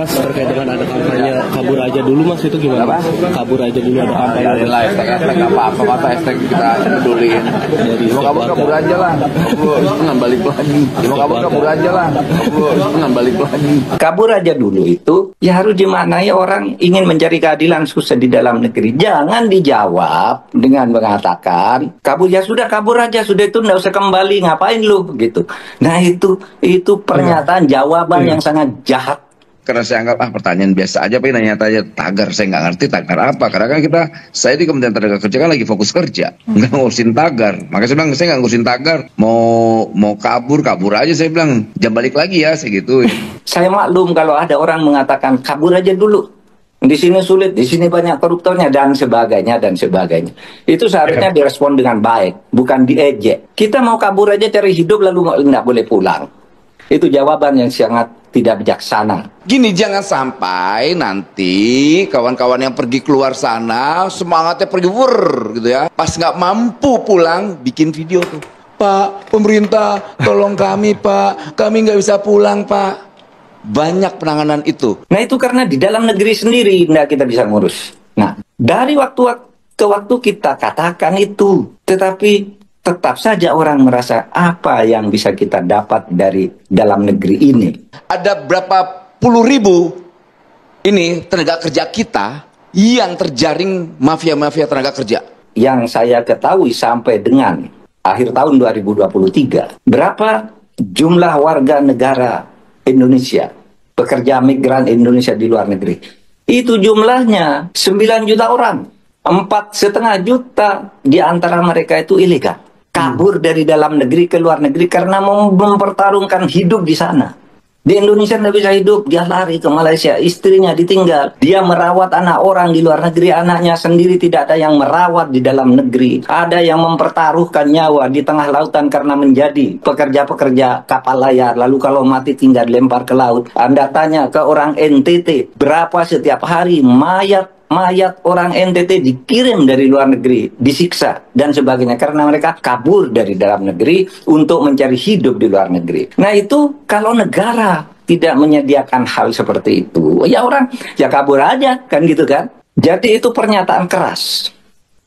Mas, terkait dengan ada kampanye kabur aja dulu, Mas, itu gimana? Apa? Kabur aja dulu ada kampanye. Dari lah hashtag apa kata hashtag kita pedulin. Mau kabur aja lah. Jangan balik lagi. Mau kabur aja lah. Jangan balik lagi. Kabur aja dulu itu ya harus dimaknai orang ingin mencari keadilan susah di dalam negeri. Jangan dijawab dengan mengatakan kabur ya sudah, kabur aja sudah, itu nggak usah kembali, ngapain lu gitu. Nah itu pernyataan jawaban yang sangat jahat. Karena saya anggap pertanyaan biasa aja, pengen nanya-tanya tagar, saya nggak ngerti tagar apa. Karena kan saya di Kementerian Tenaga Kerja kan lagi fokus kerja, nggak ngurusin tagar. Makanya saya bilang saya nggak ngurusin tagar, mau kabur aja, saya bilang jangan balik lagi ya, saya gitu. Saya maklum kalau ada orang mengatakan kabur aja dulu, di sini sulit, di sini banyak koruptornya dan sebagainya dan sebagainya. Itu seharusnya direspon dengan baik, bukan diejek. Kita mau kabur aja cari hidup lalu nggak boleh pulang. Itu jawaban yang sangat tidak bijaksana. Gini, jangan sampai nanti kawan-kawan yang pergi keluar sana semangatnya pergi gitu ya, pas nggak mampu pulang bikin video tuh, Pak pemerintah tolong kami Pak, kami nggak bisa pulang Pak. Banyak penanganan itu. Nah itu karena di dalam negeri sendiri nggak kita bisa ngurus. Nah dari waktu ke waktu kita katakan itu, tetapi tetap saja orang merasa apa yang bisa kita dapat dari dalam negeri ini. Ada berapa puluh ribu ini tenaga kerja kita yang terjaring mafia-mafia tenaga kerja. Yang saya ketahui sampai dengan akhir tahun 2023, berapa jumlah warga negara Indonesia, pekerja migran Indonesia di luar negeri? Itu jumlahnya 9 juta orang. 4,5 juta di antara mereka itu ilegal. Kabur dari dalam negeri ke luar negeri karena mempertarungkan hidup di sana. Di Indonesia nggak bisa hidup, dia lari ke Malaysia, istrinya ditinggal. Dia merawat anak orang di luar negeri, anaknya sendiri tidak ada yang merawat di dalam negeri. Ada yang mempertaruhkan nyawa di tengah lautan karena menjadi pekerja-pekerja kapal layar. Lalu kalau mati tinggal dilempar ke laut. Anda tanya ke orang NTT, berapa setiap hari mayat orang NTT dikirim dari luar negeri, disiksa dan sebagainya karena mereka kabur dari dalam negeri untuk mencari hidup di luar negeri. Nah itu kalau negara tidak menyediakan hal seperti itu, ya orang ya kabur aja kan gitu kan. Jadi itu pernyataan keras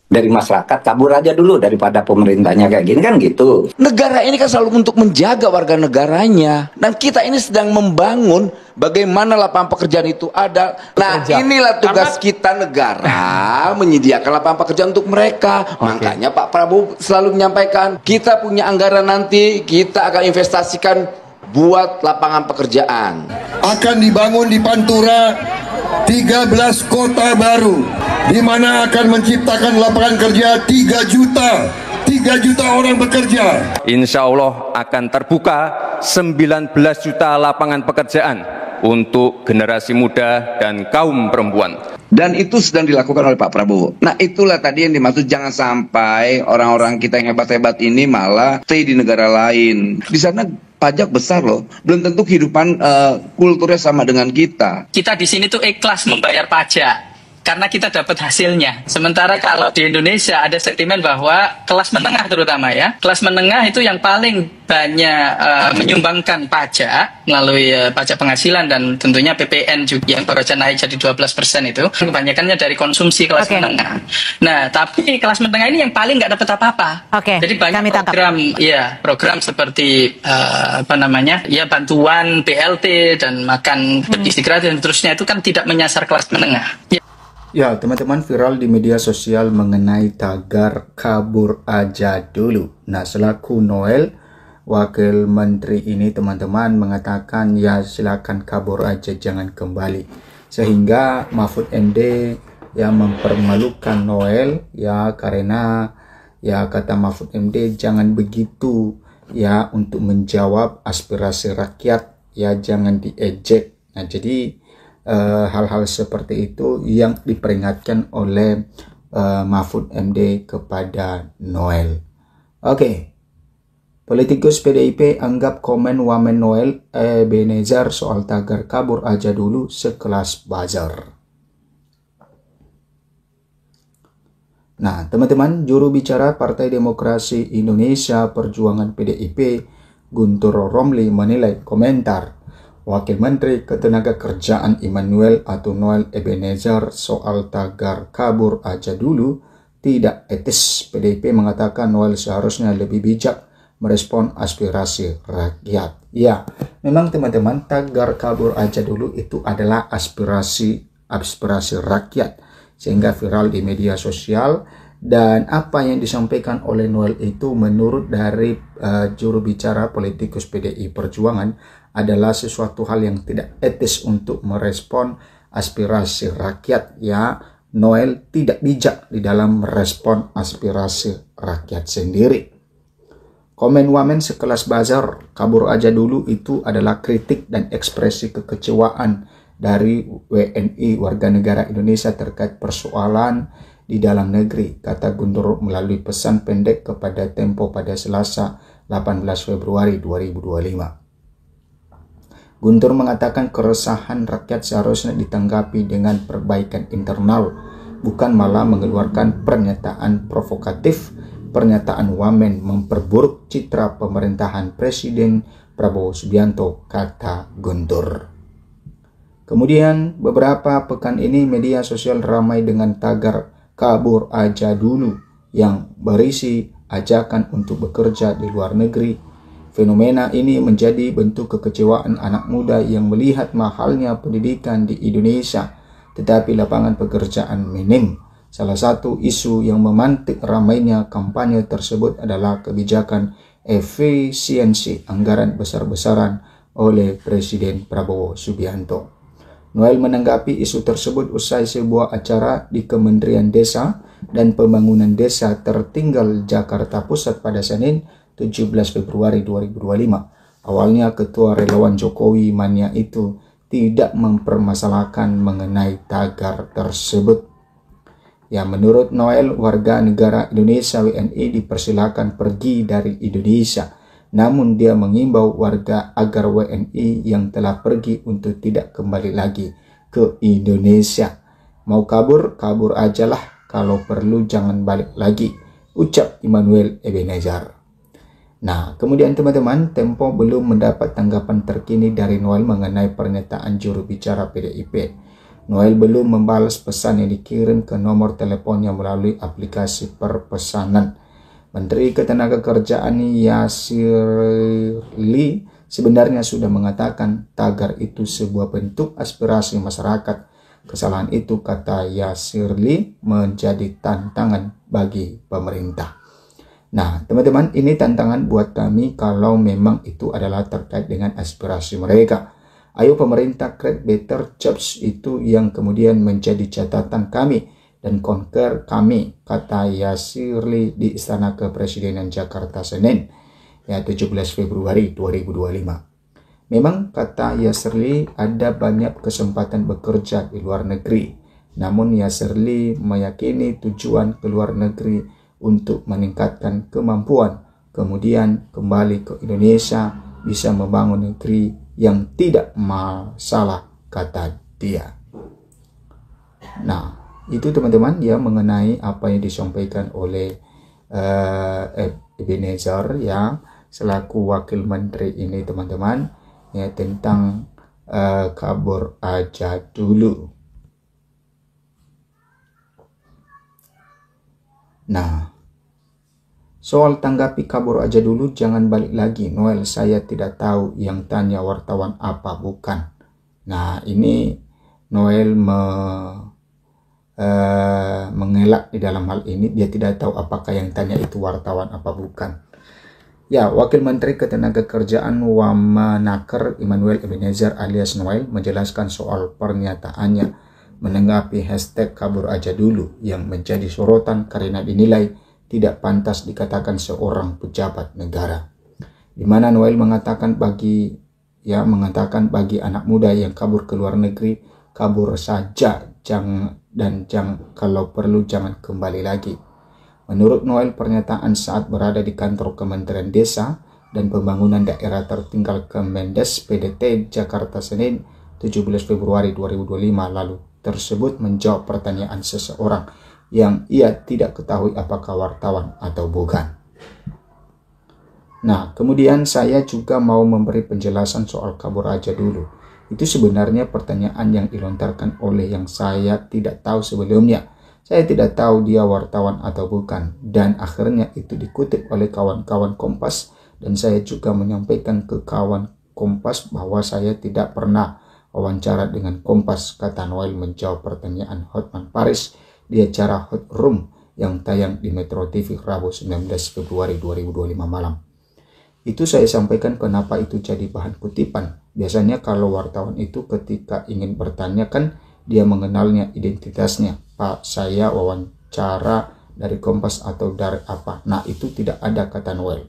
dari masyarakat, kabur aja dulu daripada pemerintahnya kayak gini kan gitu. Negara ini kan selalu untuk menjaga warga negaranya, dan kita ini sedang membangun bagaimana lapangan pekerjaan itu ada. Nah inilah tugas kita negara menyediakan lapangan pekerjaan untuk mereka. Makanya Pak Prabowo selalu menyampaikan kita punya anggaran, nanti kita akan investasikan buat lapangan pekerjaan. Akan dibangun di Pantura 13 kota baru, di mana akan menciptakan lapangan kerja 3 juta orang bekerja. Insya Allah akan terbuka 19 juta lapangan pekerjaan untuk generasi muda dan kaum perempuan. Dan itu sedang dilakukan oleh Pak Prabowo. Nah itulah tadi yang dimaksud, jangan sampai orang-orang kita yang hebat-hebat ini malah stay di negara lain. Di sana pajak besar loh, belum tentu kehidupan kulturnya sama dengan kita. Kita di sini tuh ikhlas membayar pajak karena kita dapat hasilnya. Sementara kalau di Indonesia ada sentimen bahwa kelas menengah terutama ya, kelas menengah itu yang paling banyak menyumbangkan pajak melalui pajak penghasilan dan tentunya PPN juga yang baru saja naik jadi 12% itu kebanyakannya dari konsumsi kelas menengah. Nah, tapi kelas menengah ini yang paling nggak dapat apa-apa. Jadi banyak program seperti bantuan BLT dan makan bergizi gratis dan seterusnya itu kan tidak menyasar kelas menengah. Ya, teman-teman, viral di media sosial mengenai tagar kabur aja dulu. Nah, selaku Noel, Wakil Menteri ini teman-teman mengatakan ya silakan kabur aja, jangan kembali. Sehingga Mahfud MD yang mempermalukan Noel ya, karena ya kata Mahfud MD jangan begitu ya untuk menjawab aspirasi rakyat ya, jangan diejek. Nah, jadi hal-hal seperti itu yang diperingatkan oleh Mahfud MD kepada Noel. Oke. Politikus PDIP anggap komen wamen Noel Ebenezer soal tagar kabur aja dulu sekelas buzzer. Nah, teman-teman, juru bicara Partai Demokrasi Indonesia Perjuangan PDIP, Guntur Romli menilai komentar Wakil Menteri Ketenagakerjaan Immanuel atau Noel Ebenezer soal tagar kabur aja dulu tidak etis. PDIP mengatakan Noel seharusnya lebih bijak merespon aspirasi rakyat. Ya, memang teman-teman, tagar kabur aja dulu itu adalah aspirasi rakyat sehingga viral di media sosial. Dan apa yang disampaikan oleh Noel itu menurut dari juru bicara politikus PDI Perjuangan adalah sesuatu hal yang tidak etis untuk merespon aspirasi rakyat. Ya, Noel tidak bijak di dalam merespon aspirasi rakyat sendiri. Komen wamen sekelas buzzer kabur aja dulu itu adalah kritik dan ekspresi kekecewaan dari WNI warga negara Indonesia terkait persoalan di dalam negeri, kata Guntur melalui pesan pendek kepada Tempo pada Selasa 18 Februari 2025. Guntur mengatakan keresahan rakyat seharusnya ditanggapi dengan perbaikan internal, bukan malah mengeluarkan pernyataan provokatif. Pernyataan wamen memperburuk citra pemerintahan Presiden Prabowo Subianto, kata Guntur. Kemudian beberapa pekan ini media sosial ramai dengan tagar kabur aja dulu yang berisi ajakan untuk bekerja di luar negeri. Fenomena ini menjadi bentuk kekecewaan anak muda yang melihat mahalnya pendidikan di Indonesia, tetapi lapangan pekerjaan minim. Salah satu isu yang memantik ramainya kampanye tersebut adalah kebijakan efisiensi anggaran besar-besaran oleh Presiden Prabowo Subianto. Noel menanggapi isu tersebut usai sebuah acara di Kementerian Desa dan Pembangunan Desa Tertinggal Jakarta Pusat pada Senin 17 Februari 2025. Awalnya Ketua Relawan Jokowi Mania itu tidak mempermasalahkan mengenai tagar tersebut. Ya, menurut Noel, warga negara Indonesia WNI dipersilakan pergi dari Indonesia. Namun dia mengimbau warga agar WNI yang telah pergi untuk tidak kembali lagi ke Indonesia. Mau kabur, kabur ajalah. Kalau perlu jangan balik lagi, ucap Immanuel Ebenezer. Nah, kemudian teman-teman, Tempo belum mendapat tanggapan terkini dari Noel mengenai pernyataan juru bicara PDIP. Noel belum membalas pesan yang dikirim ke nomor teleponnya melalui aplikasi perpesanan. Menteri Ketenagakerjaan Yasir Lee sebenarnya sudah mengatakan tagar itu sebuah bentuk aspirasi masyarakat. Kesalahan itu, kata Yasir Lee, menjadi tantangan bagi pemerintah. Nah, teman-teman, ini tantangan buat kami kalau memang itu adalah terkait dengan aspirasi mereka. Ayo pemerintah create better jobs, itu yang kemudian menjadi catatan kami dan concern kami, kata Yasir Lee di Istana Kepresidenan Jakarta Senin, ya 17 Februari 2025. Memang, kata Yasir Lee, ada banyak kesempatan bekerja di luar negeri. Namun Yasir Lee meyakini tujuan ke luar negeri untuk meningkatkan kemampuan, kemudian kembali ke Indonesia bisa membangun negeri yang tidak masalah, kata dia. Nah, itu teman-teman ya mengenai apa yang disampaikan oleh Ebenezer ya selaku wakil menteri ini, teman-teman, ya tentang kabur aja dulu. Nah, soal tanggapi kabur aja dulu jangan balik lagi, Noel, saya tidak tahu yang tanya wartawan apa, bukan. Nah, ini Noel mengelak di dalam hal ini. Dia tidak tahu apakah yang tanya itu wartawan apa bukan. Ya, Wakil Menteri Ketenagakerjaan Wamenaker Immanuel Ebenezer alias Noel menjelaskan soal pernyataannya menanggapi hashtag kabur aja dulu yang menjadi sorotan karena dinilai tidak pantas dikatakan seorang pejabat negara. Di mana Noel mengatakan bagi anak muda yang kabur ke luar negeri, kabur saja, kalau perlu jangan kembali lagi. Menurut Noel, pernyataan saat berada di kantor Kementerian Desa dan Pembangunan Daerah Tertinggal Kemendes PDT Jakarta Senin 17 Februari 2025 lalu tersebut menjawab pertanyaan seseorang yang ia tidak ketahui apakah wartawan atau bukan. Nah, kemudian saya juga mau memberi penjelasan soal kabur aja dulu. Itu sebenarnya pertanyaan yang dilontarkan oleh yang saya tidak tahu sebelumnya. Saya tidak tahu dia wartawan atau bukan. Dan akhirnya itu dikutip oleh kawan-kawan Kompas. Dan saya juga menyampaikan ke kawan Kompas bahwa saya tidak pernah wawancara dengan Kompas, kata Noel menjawab pertanyaan Hotman Paris di acara Hot Room yang tayang di Metro TV Rabu 19 Februari 2025 malam. Itu saya sampaikan kenapa itu jadi bahan kutipan. Biasanya kalau wartawan itu ketika ingin bertanya kan dia mengenalnya identitasnya. Pak, saya wawancara dari Kompas atau dari apa. Nah, itu tidak ada, kata Noel.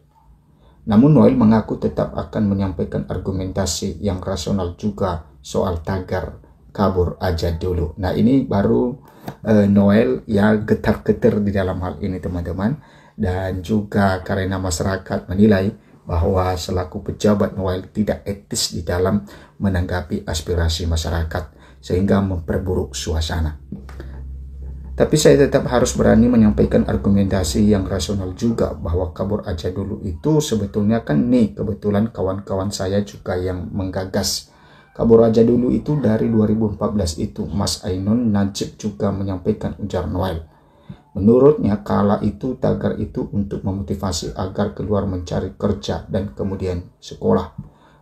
Namun Noel mengaku tetap akan menyampaikan argumentasi yang rasional juga soal tagar kabur aja dulu. Nah, ini baru Noel ya getar-getar di dalam hal ini, teman-teman. Dan juga karena masyarakat menilai bahwa selaku pejabat Noel tidak etis di dalam menanggapi aspirasi masyarakat sehingga memperburuk suasana. Tapi saya tetap harus berani menyampaikan argumentasi yang rasional juga bahwa kabur aja dulu itu sebetulnya kan nih kebetulan kawan-kawan saya juga yang menggagas. Kabur aja dulu itu dari 2014 itu Mas Ainun Najib juga menyampaikan, ujar Noel. Menurutnya kala itu tagar itu untuk memotivasi agar keluar mencari kerja dan kemudian sekolah.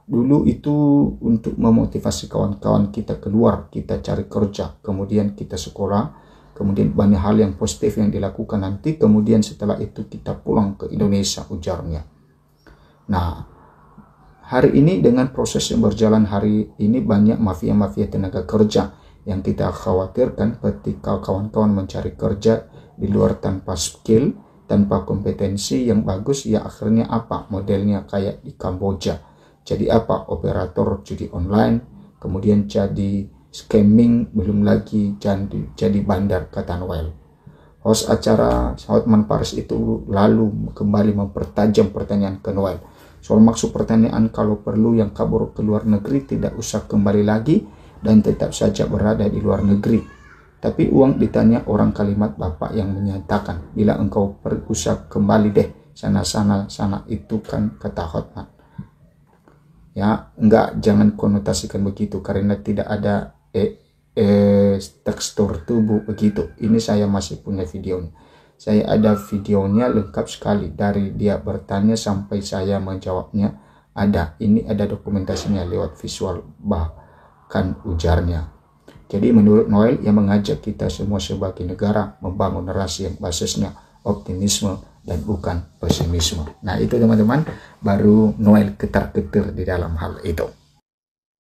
Dulu itu untuk memotivasi kawan-kawan kita keluar, kita cari kerja, kemudian kita sekolah, kemudian banyak hal yang positif yang dilakukan nanti, kemudian setelah itu kita pulang ke Indonesia, ujarnya. Nah, hari ini dengan proses yang berjalan hari ini banyak mafia-mafia tenaga kerja yang kita khawatirkan ketika kawan-kawan mencari kerja di luar tanpa skill, tanpa kompetensi yang bagus, ya akhirnya apa? Modelnya kayak di Kamboja. Jadi apa? Operator judi online, kemudian jadi scamming, belum lagi jadi bandar, kata Noel. Host acara Hotman Paris itu lalu kembali mempertajam pertanyaan ke Noel. Soal maksud pertanyaan kalau perlu yang kabur ke luar negeri tidak usah kembali lagi dan tetap saja berada di luar negeri. Tapi uang ditanya orang, kalimat Bapak yang menyatakan, bila engkau usah kembali deh sana itu kan, kata Hotman. Ya, enggak, jangan konotasikan begitu karena tidak ada tekstur tubuh begitu. Ini saya masih punya videonya. Saya ada videonya lengkap sekali dari dia bertanya sampai saya menjawabnya ada. Ini ada dokumentasinya lewat visual bahkan ujarnya. Jadi menurut Noel yang mengajak kita semua sebagai negara membangun narasi yang basisnya optimisme dan bukan pesimisme. Nah itu teman-teman baru Noel getar-getir di dalam hal itu.